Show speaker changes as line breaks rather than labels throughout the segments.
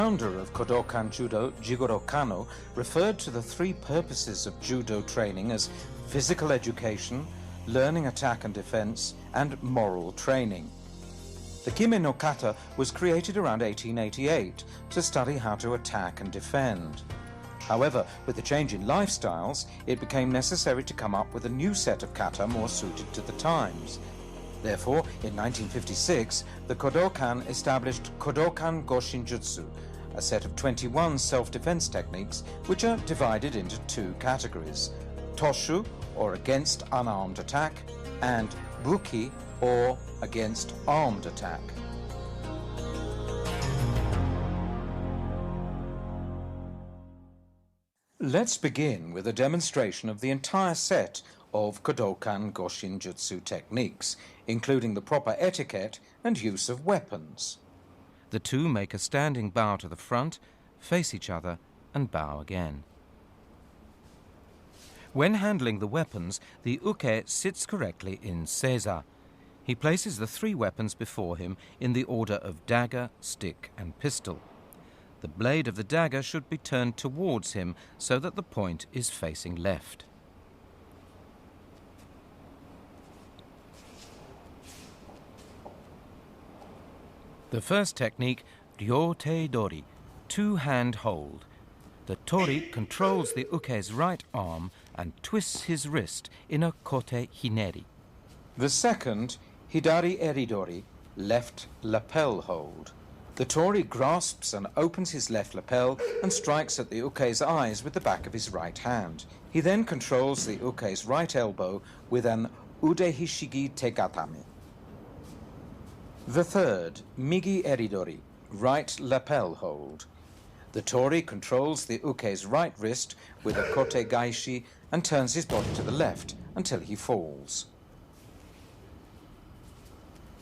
founder of Kōdōkan Judo, Jigoro Kano, referred to the three purposes of judo training as physical education, learning attack and defense, and moral training. The kime no kata was created around 1888 to study how to attack and defend. However, with the change in lifestyles, it became necessary to come up with a new set of kata more suited to the times. Therefore, in 1956, the Kōdōkan established Kōdōkan Goshin Jutsu, a set of 21 self-defense techniques which are divided into two categories: toshu, or against unarmed attack, and buki, or against armed attack. Let's begin with a demonstration of the entire set of Kōdōkan Goshin Jutsu techniques, including the proper etiquette and use of weapons. The two make a standing bow to the front, face each other, and bow again. When handling the weapons, the uke sits correctly in seiza. He places the three weapons before him in the order of dagger, stick, and pistol. The blade of the dagger should be turned towards him so that the point is facing left. The first technique, ryōtei dori, two-hand hold. The tori controls the uke's right arm and twists his wrist in a kote hineri. The second, hidari eridori, left lapel hold. The tori grasps and opens his left lapel and strikes at the uke's eyes with the back of his right hand. He then controls the uke's right elbow with an ude hishigi tegatame. The third, migi eridori, right lapel hold. The tori controls the uke's right wrist with a kote gaishi and turns his body to the left until he falls.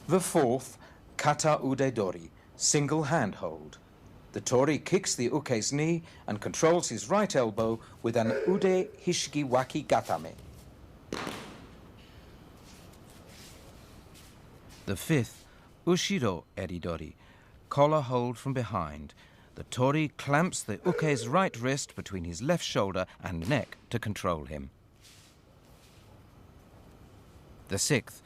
The fourth, kata ude dori, single hand hold. The tori kicks the uke's knee and controls his right elbow with an ude hishigi waki gatame. The fifth, ushiro eridori, collar hold from behind. The tori clamps the uke's right wrist between his left shoulder and neck to control him. The sixth,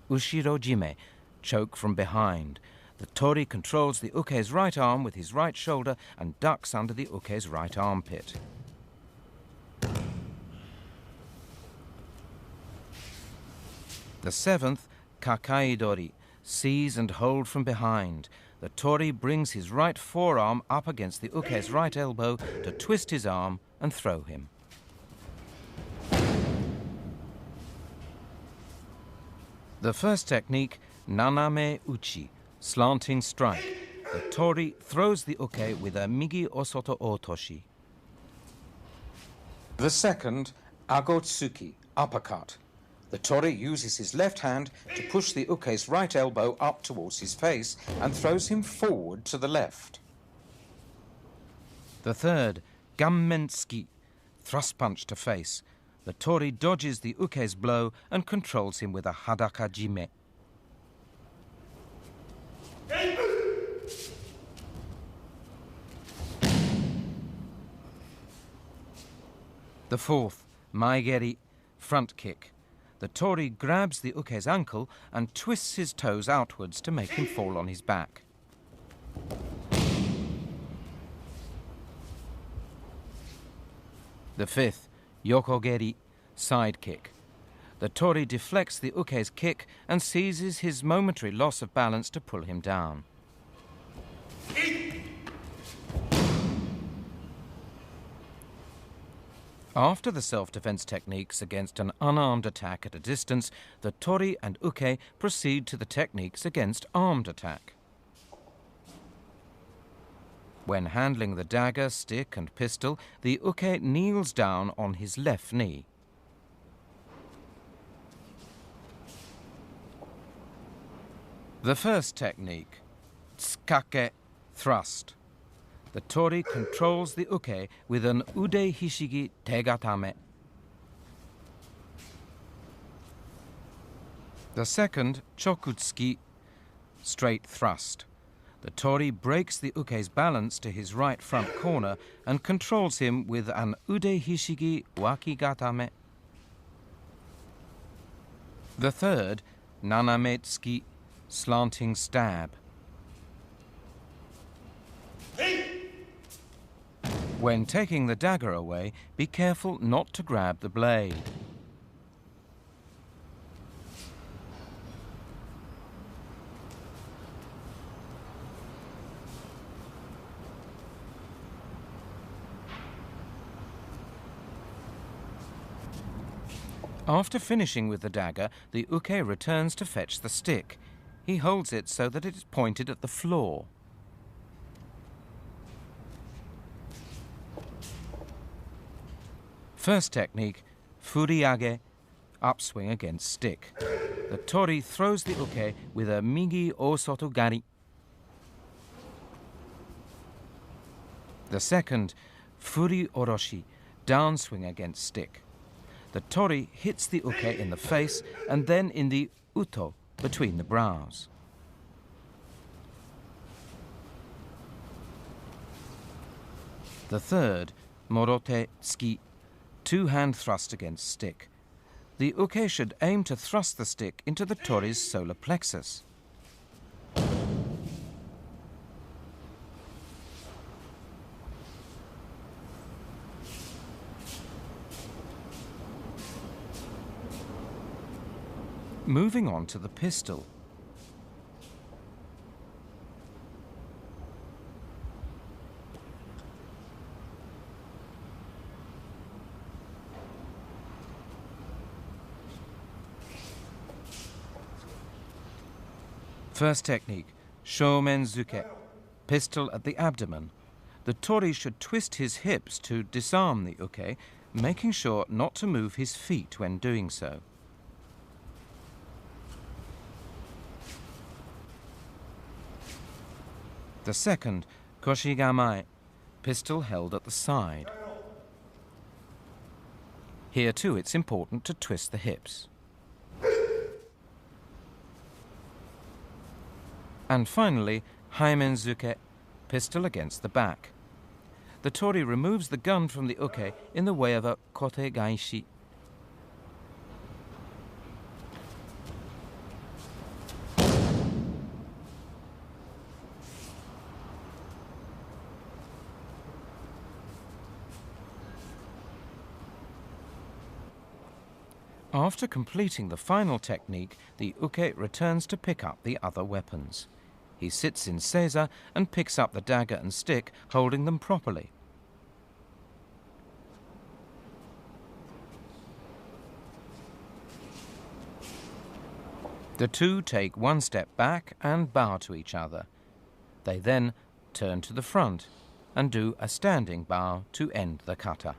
ushiro jime, choke from behind. The tori controls the uke's right arm with his right shoulder and ducks under the uke's right armpit. The seventh, kakai dori, seize and hold from behind. The tori brings his right forearm up against the uke's right elbow to twist his arm and throw him. The first technique, naname uchi, slanting strike. The tori throws the uke with a migi osoto otoshi. The second, agotsuki, uppercut. The tori uses his left hand to push the uke's right elbow up towards his face and throws him forward to the left. The third, gammenseki, thrust punch to face. The tori dodges the uke's blow and controls him with a hadaka jime. The fourth, maigeri, front kick. The tori grabs the uke's ankle and twists his toes outwards to make him fall on his back. The fifth, yokogeri, side kick. The tori deflects the uke's kick and seizes his momentary loss of balance to pull him down. After the self-defense techniques against an unarmed attack at a distance, the tori and uke proceed to the techniques against armed attack. When handling the dagger, stick and pistol, the uke kneels down on his left knee. The first technique, tsukake, thrust. The tori controls the uke with an ude hishigi tegatame. The second, chokutsuki, straight thrust. The tori breaks the uke's balance to his right front corner and controls him with an ude hishigi wakigatame. The third, naname tsuki, slanting stab. When taking the dagger away, be careful not to grab the blade. After finishing with the dagger, the uke returns to fetch the stick. He holds it so that it is pointed at the floor. First technique, furiage, upswing against stick. The tori throws the uke with a migi osotogari. The second, furi oroshi, downswing against stick. The tori hits the uke in the face and then in the uto, between the brows. The third, morote tsuki, two-hand thrust against stick. The uke should aim to thrust the stick into the tori's solar plexus. Moving on to the pistol. First technique, shomenzuke, pistol at the abdomen. The tori should twist his hips to disarm the uke, making sure not to move his feet when doing so. The second, koshigamai, pistol held at the side. Here too it's important to twist the hips. And finally, haimenzuke, pistol against the back. The tori removes the gun from the uke in the way of a kote gaishi. After completing the final technique, the uke returns to pick up the other weapons. He sits in seiza and picks up the dagger and stick, holding them properly. The two take one step back and bow to each other. They then turn to the front and do a standing bow to end the kata.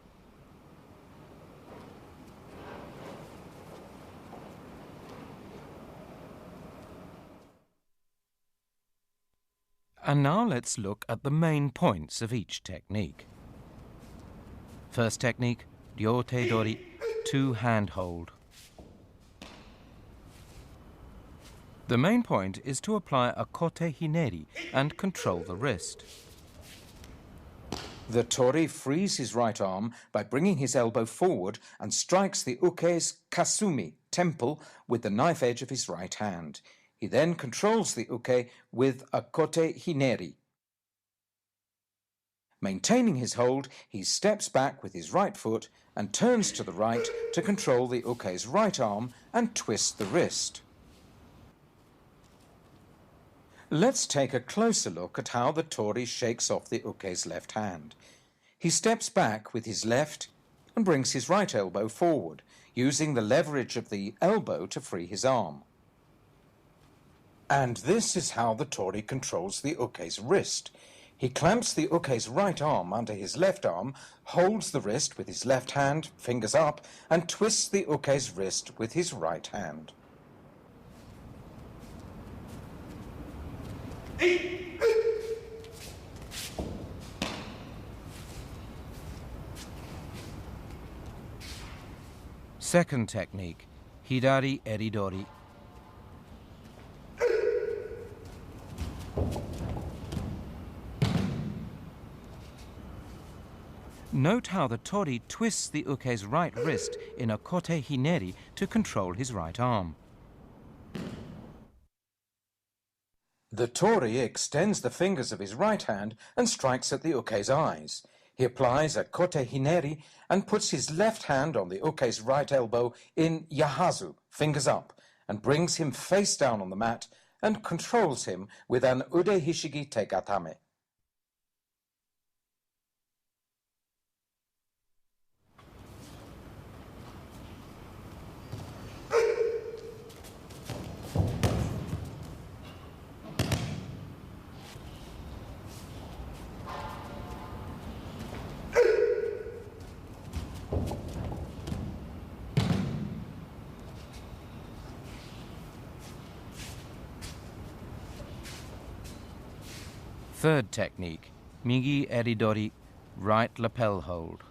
And now let's look at the main points of each technique. First technique, ryote dori, two-hand hold. The main point is to apply a kote hineri and control the wrist. The tori frees his right arm by bringing his elbow forward and strikes the uke's kasumi, temple, with the knife edge of his right hand. He then controls the uke with a kote hineri. Maintaining his hold, he steps back with his right foot and turns to the right to control the uke's right arm and twist the wrist. Let's take a closer look at how the tori shakes off the uke's left hand. He steps back with his left and brings his right elbow forward, using the leverage of the elbow to free his arm. And this is how the tori controls the uke's wrist. He clamps the uke's right arm under his left arm, holds the wrist with his left hand, fingers up, and twists the uke's wrist with his right hand. Second technique, hidari eridori. Note how the tori twists the uke's right wrist in a kote hineri to control his right arm. The tori extends the fingers of his right hand and strikes at the uke's eyes. He applies a kote hineri and puts his left hand on the uke's right elbow in yahazu, fingers up, and brings him face down on the mat and controls him with an ude hishigi te gatame. Third technique, migi eridori, right lapel hold.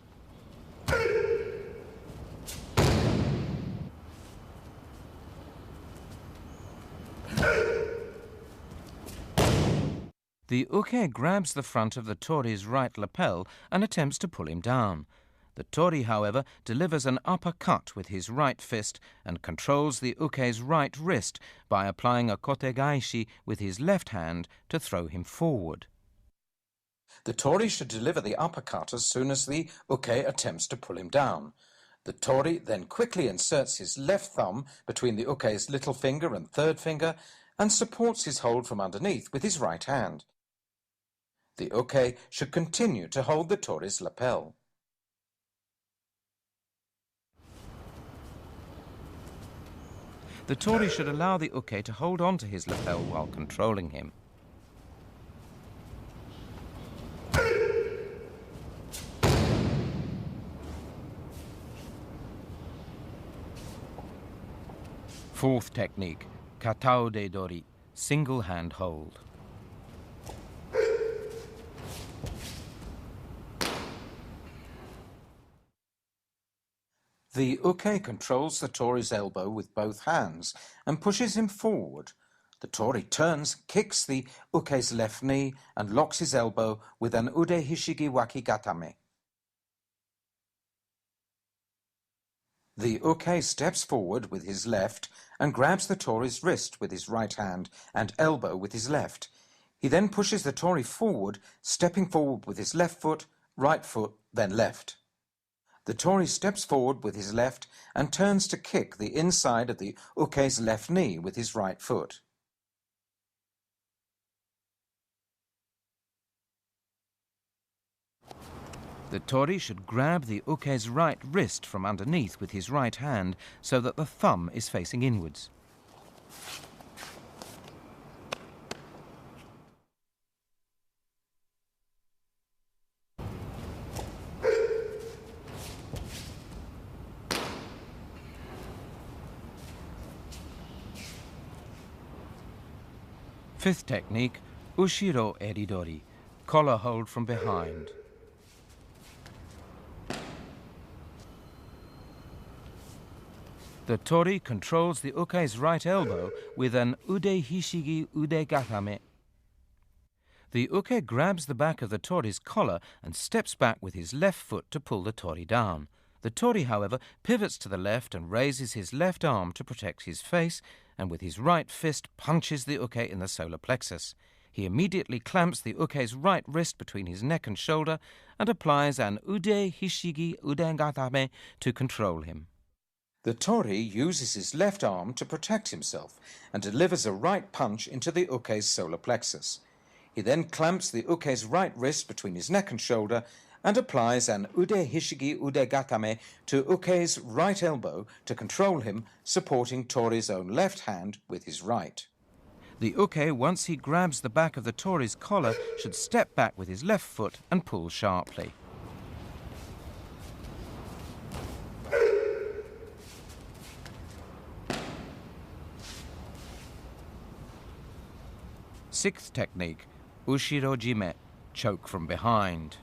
The uke grabs the front of the tori's right lapel and attempts to pull him down. The tori, however, delivers an uppercut with his right fist and controls the uke's right wrist by applying a kotegaishi with his left hand to throw him forward. The tori should deliver the uppercut as soon as the uke attempts to pull him down. The tori then quickly inserts his left thumb between the uke's little finger and third finger and supports his hold from underneath with his right hand. The uke should continue to hold the tori's lapel. The tori should allow the uke to hold on to his lapel while controlling him. Fourth technique, katao de dori, single hand hold. The uke controls the tori's elbow with both hands and pushes him forward. The tori turns, kicks the uke's left knee and locks his elbow with an ude hishigi waki gatame. The uke steps forward with his left and grabs the tori's wrist with his right hand and elbow with his left. He then pushes the tori forward, stepping forward with his left foot, then left. The tori steps forward with his left and turns to kick the inside of the uke's left knee with his right foot. The tori should grab the uke's right wrist from underneath with his right hand so that the thumb is facing inwards. Fifth technique, ushiro eridori, collar hold from behind. The tori controls the uke's right elbow with an ude hishigi ude gatame. The uke grabs the back of the tori's collar and steps back with his left foot to pull the tori down. The tori, however, pivots to the left and raises his left arm to protect his face, and with his right fist punches the uke in the solar plexus. He immediately clamps the uke's right wrist between his neck and shoulder and applies an ude hishigi ude gatame to control him. The tori uses his left arm to protect himself and delivers a right punch into the uke's solar plexus. He then clamps the uke's right wrist between his neck and shoulder and applies an ude hishigi ude gatame to uke's right elbow to control him, supporting tori's own left hand with his right. The uke, once he grabs the back of the tori's collar, should step back with his left foot and pull sharply. Sixth technique, ushiro jime, choke from behind.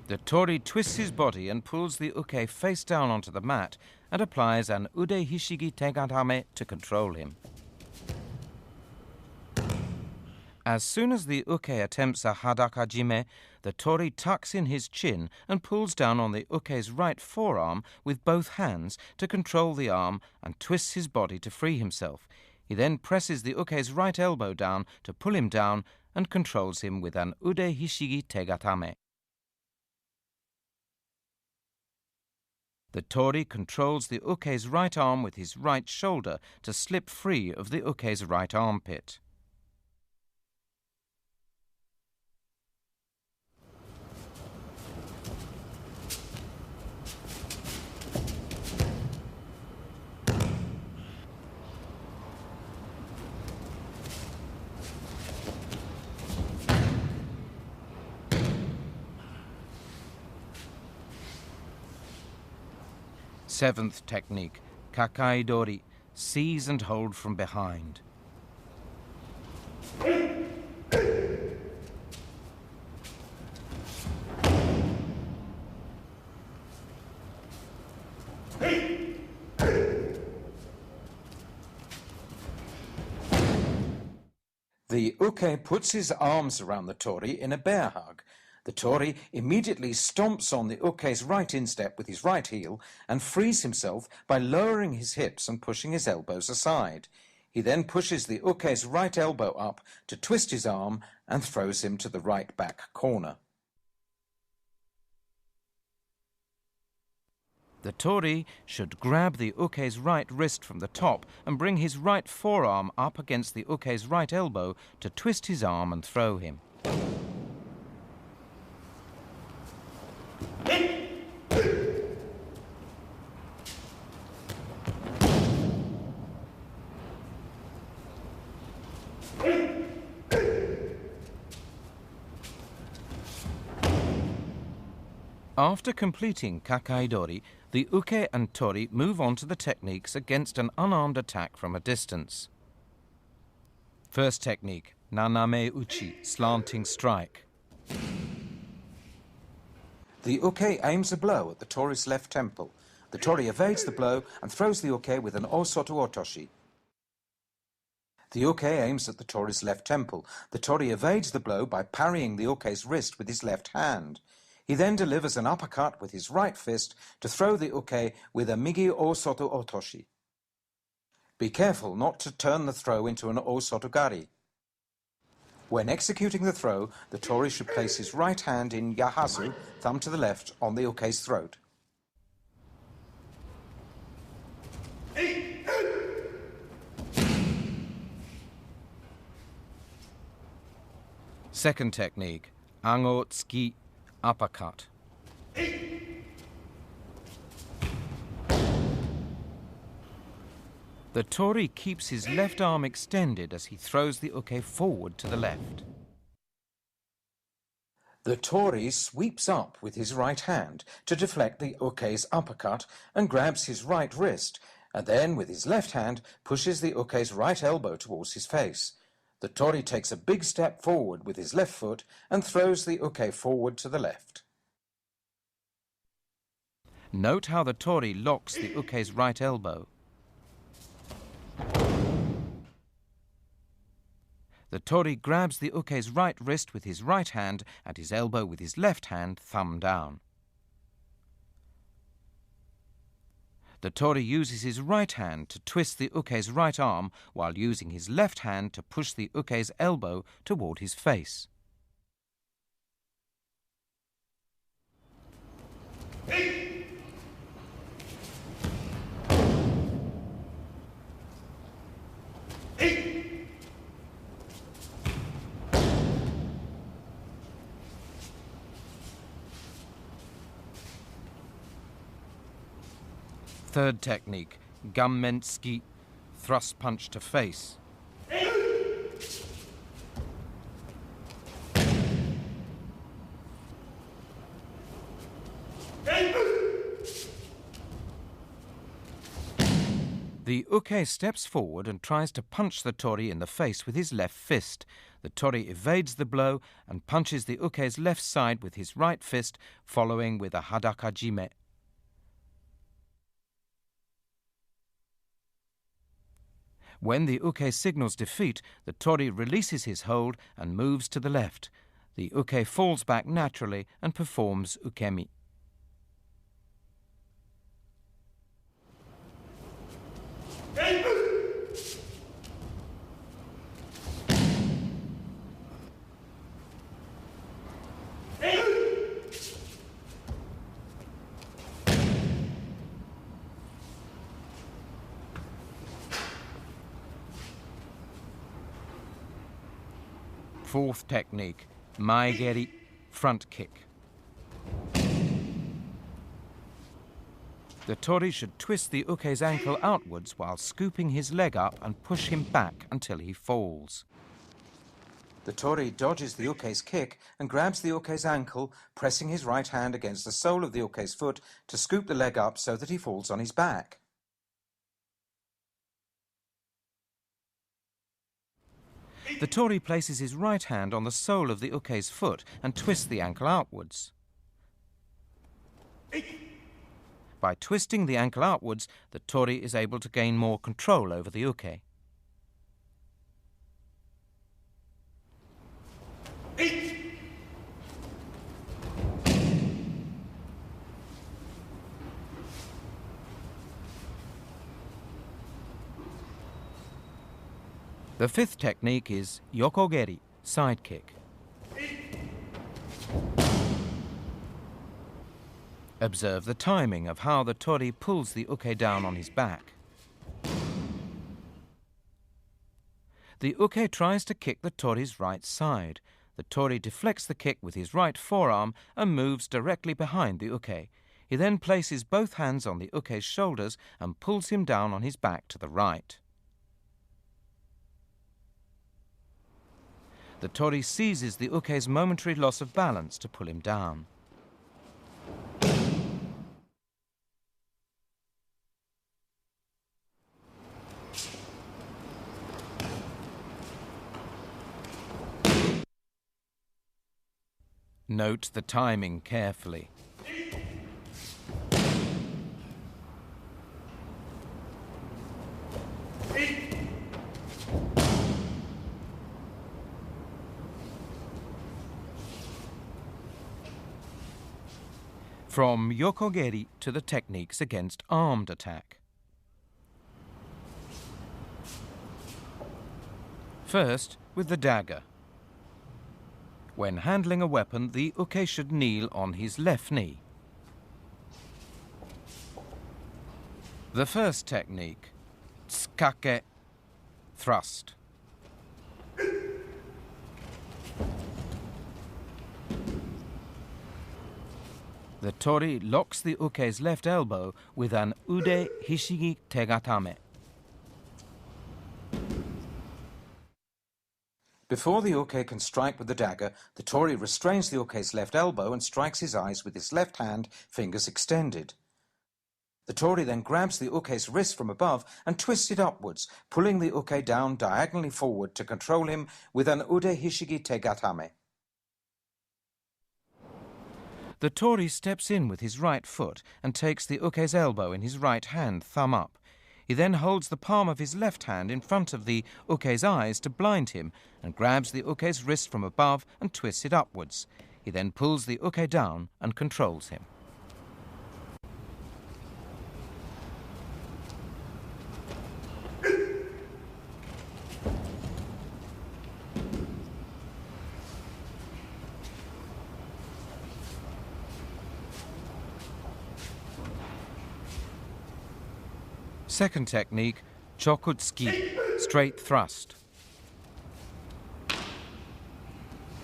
The tori twists his body and pulls the uke face down onto the mat and applies an ude hishigi te gatame to control him. As soon as the uke attempts a hadakajime, the tori tucks in his chin and pulls down on the uke's right forearm with both hands to control the arm and twists his body to free himself. He then presses the uke's right elbow down to pull him down and controls him with an ude hishigi tegatame. The tori controls the uke's right arm with his right shoulder to slip free of the uke's right armpit. Seventh technique, kakaidori, seize and hold from behind. The uke puts his arms around the tori in a bear hug. The tori immediately stomps on the uke's right instep with his right heel and frees himself by lowering his hips and pushing his elbows aside. He then pushes the uke's right elbow up to twist his arm and throws him to the right back corner. The tori should grab the uke's right wrist from the top and bring his right forearm up against the uke's right elbow to twist his arm and throw him. After completing kakaidori, the uke and tori move on to the techniques against an unarmed attack from a distance. First technique, naname uchi, slanting strike. The uke aims a blow at the tori's left temple. The tori evades the blow and throws the uke with an osoto otoshi. The uke aims at the tori's left temple. The tori evades the blow by parrying the uke's wrist with his left hand. He then delivers an uppercut with his right fist to throw the uke with a migi osoto otoshi. Be careful not to turn the throw into an osotogari. When executing the throw, the tori should place his right hand in yahasu, thumb to the left, on the uke's throat. Second technique, ango tsuki, uppercut. The tori keeps his left arm extended as he throws the uke forward to the left. The tori sweeps up with his right hand to deflect the uke's uppercut and grabs his right wrist, and then with his left hand pushes the uke's right elbow towards his face. The tori takes a big step forward with his left foot and throws the uke forward to the left. Note how the tori locks the uke's right elbow. The tori grabs the uke's right wrist with his right hand and his elbow with his left hand, thumb down. The tori uses his right hand to twist the uke's right arm while using his left hand to push the uke's elbow toward his face. Third technique, gammen tsuki, thrust punch to face. The uke steps forward and tries to punch the tori in the face with his left fist. The tori evades the blow and punches the uke's left side with his right fist, following with a hadakajime. When the uke signals defeat, the tori releases his hold and moves to the left. The uke falls back naturally and performs ukemi. Fourth technique, maegeri, front kick. The tori should twist the uke's ankle outwards while scooping his leg up and push him back until he falls. The tori dodges the uke's kick and grabs the uke's ankle, pressing his right hand against the sole of the uke's foot to scoop the leg up so that he falls on his back. The tori places his right hand on the sole of the uke's foot and twists the ankle outwards. By twisting the ankle outwards, the tori is able to gain more control over the uke. The fifth technique is yokogeri, side kick. Observe the timing of how the tori pulls the uke down on his back. The uke tries to kick the tori's right side. The tori deflects the kick with his right forearm and moves directly behind the uke. He then places both hands on the uke's shoulders and pulls him down on his back to the right. The tori seizes the uke's momentary loss of balance to pull him down. Note the timing carefully. From yokogeri to the techniques against armed attack. First, with the dagger. When handling a weapon, the uke should kneel on his left knee. The first technique, tsukake, thrust. The tori locks the uke's left elbow with an ude hishigi tegatame. Before the uke can strike with the dagger, the tori restrains the uke's left elbow and strikes his eyes with his left hand, fingers extended. The tori then grabs the uke's wrist from above and twists it upwards, pulling the uke down diagonally forward to control him with an ude hishigi tegatame. The tori steps in with his right foot and takes the uke's elbow in his right hand, thumb up. He then holds the palm of his left hand in front of the uke's eyes to blind him and grabs the uke's wrist from above and twists it upwards. He then pulls the uke down and controls him. Second technique, chokutsuki, straight thrust.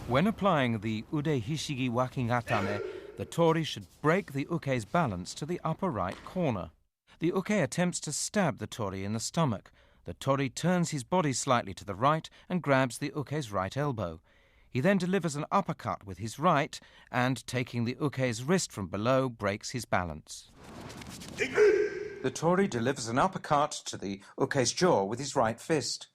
When applying the ude hishigi wakigatame, the tori should break the uke's balance to the upper right corner. The uke attempts to stab the tori in the stomach. The tori turns his body slightly to the right and grabs the uke's right elbow. He then delivers an uppercut with his right and, taking the uke's wrist from below, breaks his balance. The tori delivers an uppercut to the uke's jaw with his right fist.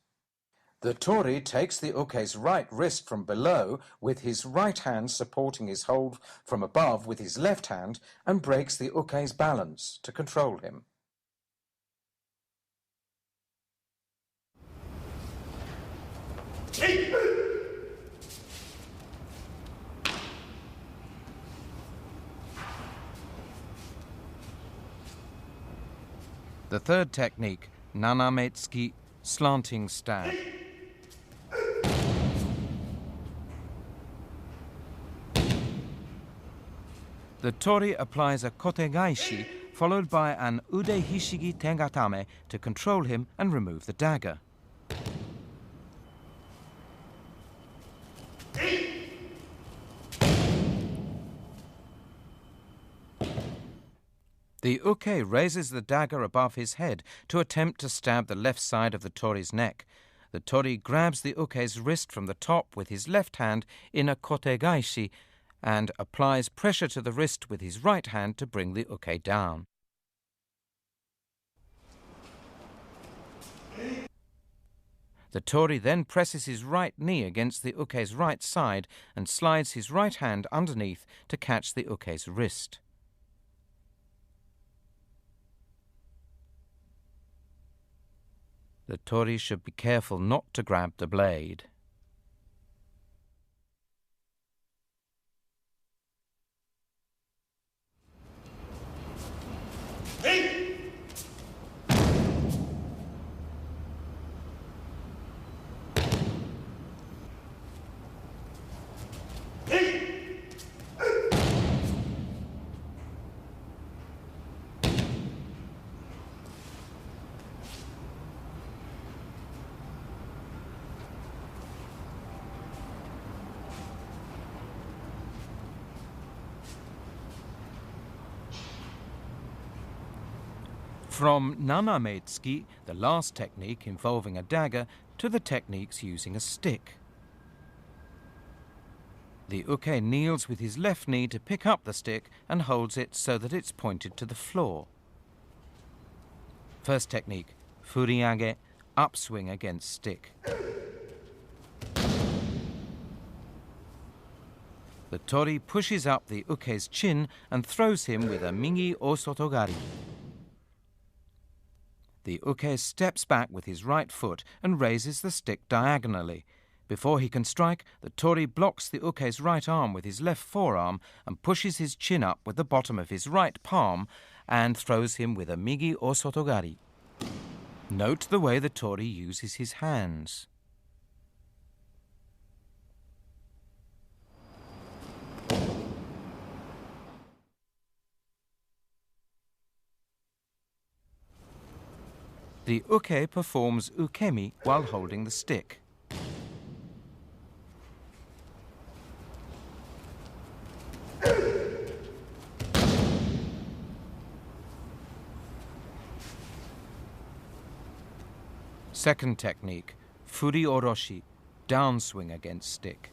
The tori takes the uke's right wrist from below with his right hand supporting his hold from above with his left hand and breaks the uke's balance to control him. The third technique, nanametsuki, slanting stab. The tori applies a kotegaishi, followed by an ude hishigi tengatame to control him and remove the dagger. The uke raises the dagger above his head to attempt to stab the left side of the tori's neck. The tori grabs the uke's wrist from the top with his left hand in a kotegaishi and applies pressure to the wrist with his right hand to bring the uke down. The tori then presses his right knee against the uke's right side and slides his right hand underneath to catch the uke's wrist. The tori should be careful not to grab the blade. From nanametsuki, the last technique involving a dagger, to the techniques using a stick. The uke kneels with his left knee to pick up the stick and holds it so that it's pointed to the floor. First technique, furiage, upswing against stick. The tori pushes up the uke's chin and throws him with a migi osotogari. The uke steps back with his right foot and raises the stick diagonally. Before he can strike, the tori blocks the uke's right arm with his left forearm and pushes his chin up with the bottom of his right palm and throws him with a migi osotogari. Note the way the tori uses his hands. The uke performs ukemi while holding the stick. Second technique, furi oroshi, downswing against stick.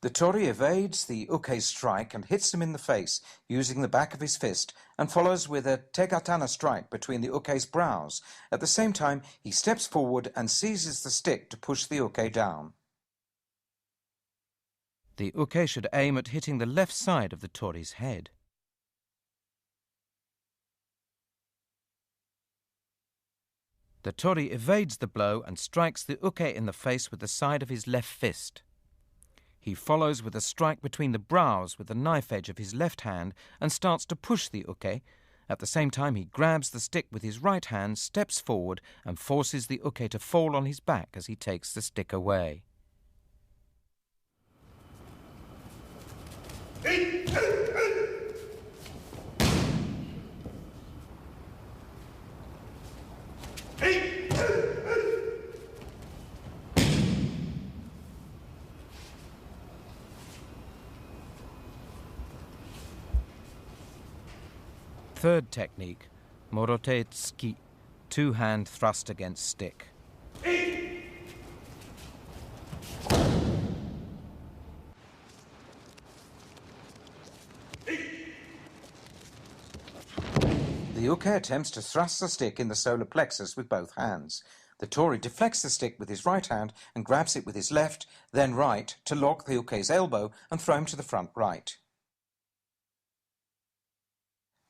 The tori evades the uke's strike and hits him in the face using the back of his fist and follows with a tegatana strike between the uke's brows. At the same time, he steps forward and seizes the stick to push the uke down. The uke should aim at hitting the left side of the tori's head. The tori evades the blow and strikes the uke in the face with the side of his left fist. He follows with a strike between the brows with the knife edge of his left hand and starts to push the uke. At the same time, he grabs the stick with his right hand, steps forward, and forces the uke to fall on his back as he takes the stick away. Third technique, morote tsuki, two-hand thrust against stick. The uke attempts to thrust the stick in the solar plexus with both hands. The Tory deflects the stick with his right hand and grabs it with his left, then right, to lock the uke's elbow and throw him to the front right.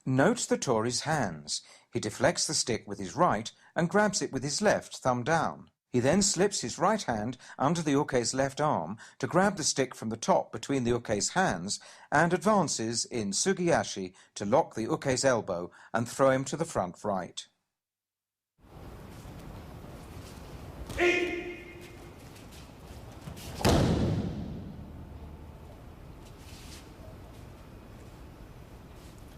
Note the Tory's hands. He deflects the stick with his right and grabs it with his left, thumb down. He then slips his right hand under the uke's left arm to grab the stick from the top between the uke's hands and advances in sugiyashi to lock the uke's elbow and throw him to the front right.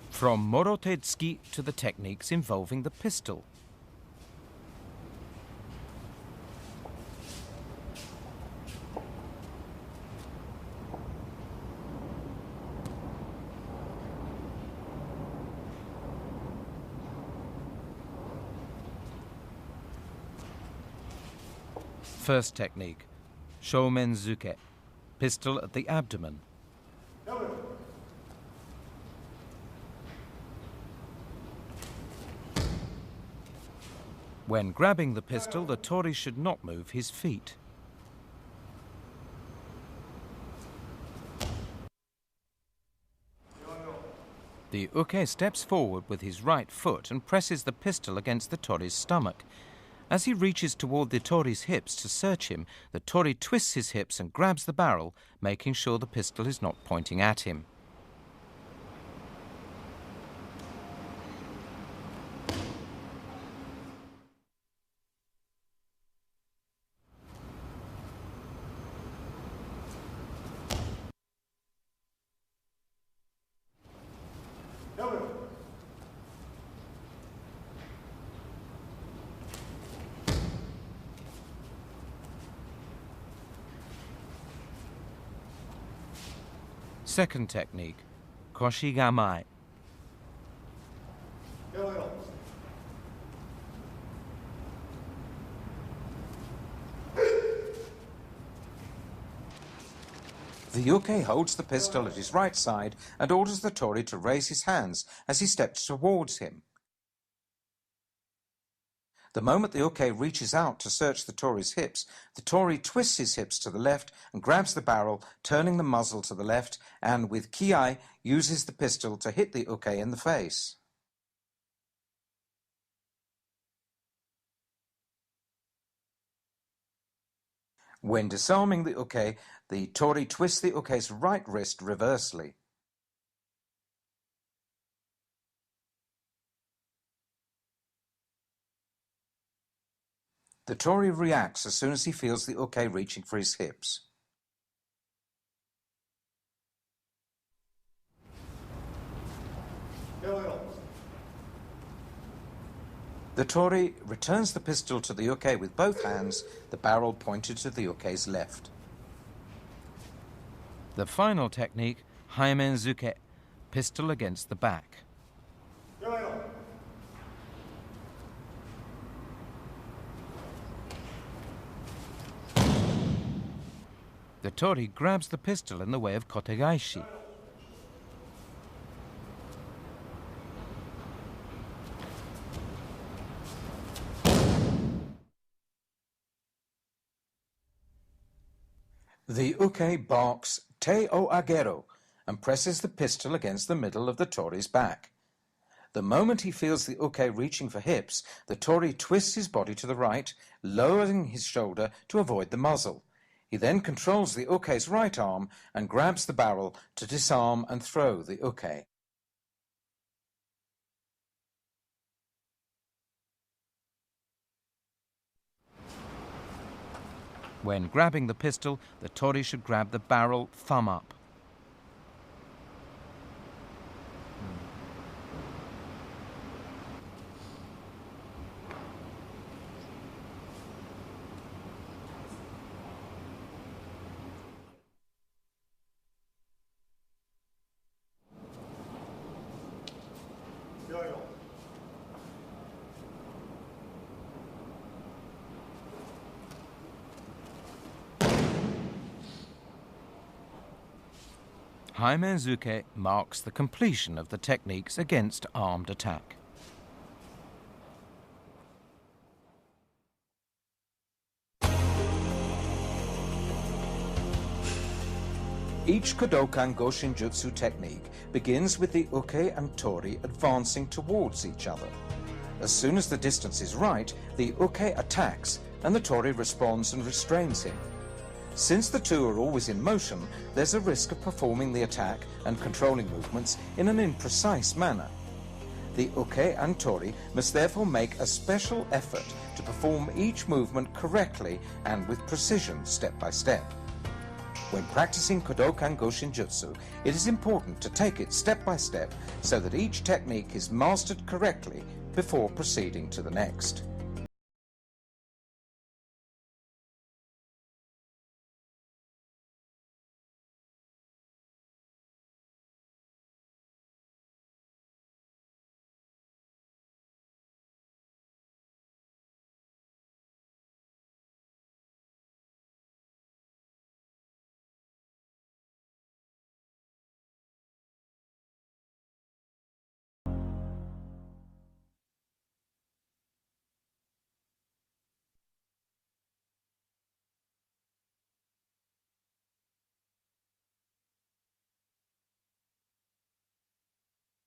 From Morotei-tsuki to the techniques involving the pistol. First technique, shoumen-zuke, pistol at the abdomen. When grabbing the pistol, the Tory should not move his feet. The uke steps forward with his right foot and presses the pistol against the Tory's stomach. As he reaches toward the Tory's hips to search him, the Tory twists his hips and grabs the barrel, making sure the pistol is not pointing at him. Second technique, koshigamai.
The uke holds the pistol at his right side and orders the Tory to raise his hands as he steps towards him. The moment the uke reaches out to search the Tory's hips, the Tory twists his hips to the left and grabs the barrel, turning the muzzle to the left, and with kiai uses the pistol to hit the uke in the face. When disarming the uke, the Tory twists the uke's right wrist reversely. The Tory reacts as soon as he feels the uke reaching for his hips. The Tory returns the pistol to the uke with both hands, the barrel pointed to the uke's left.
The final technique, haimen-zuke, pistol against the back. The Tory grabs the pistol in the way of kotegaishi.
The uke barks te o agero and presses the pistol against the middle of the Tory's back. The moment he feels the uke reaching for hips, the Tory twists his body to the right, lowering his shoulder to avoid the muzzle. He then controls the uke's right arm and grabs the barrel to disarm and throw the uke.
When grabbing the pistol, the Tory should grab the barrel thumb up. Haimen-zuke marks the completion of the techniques against armed attack.
Each Kōdōkan Goshin Jutsu technique begins with the uke and tori advancing towards each other. As soon as the distance is right, the uke attacks and the tori responds and restrains him. Since the two are always in motion, there's a risk of performing the attack and controlling movements in an imprecise manner. The uke and tori must therefore make a special effort to perform each movement correctly and with precision step by step. When practicing Kōdōkan Goshin Jutsu, it is important to take it step by step so that each technique is mastered correctly before proceeding to the next.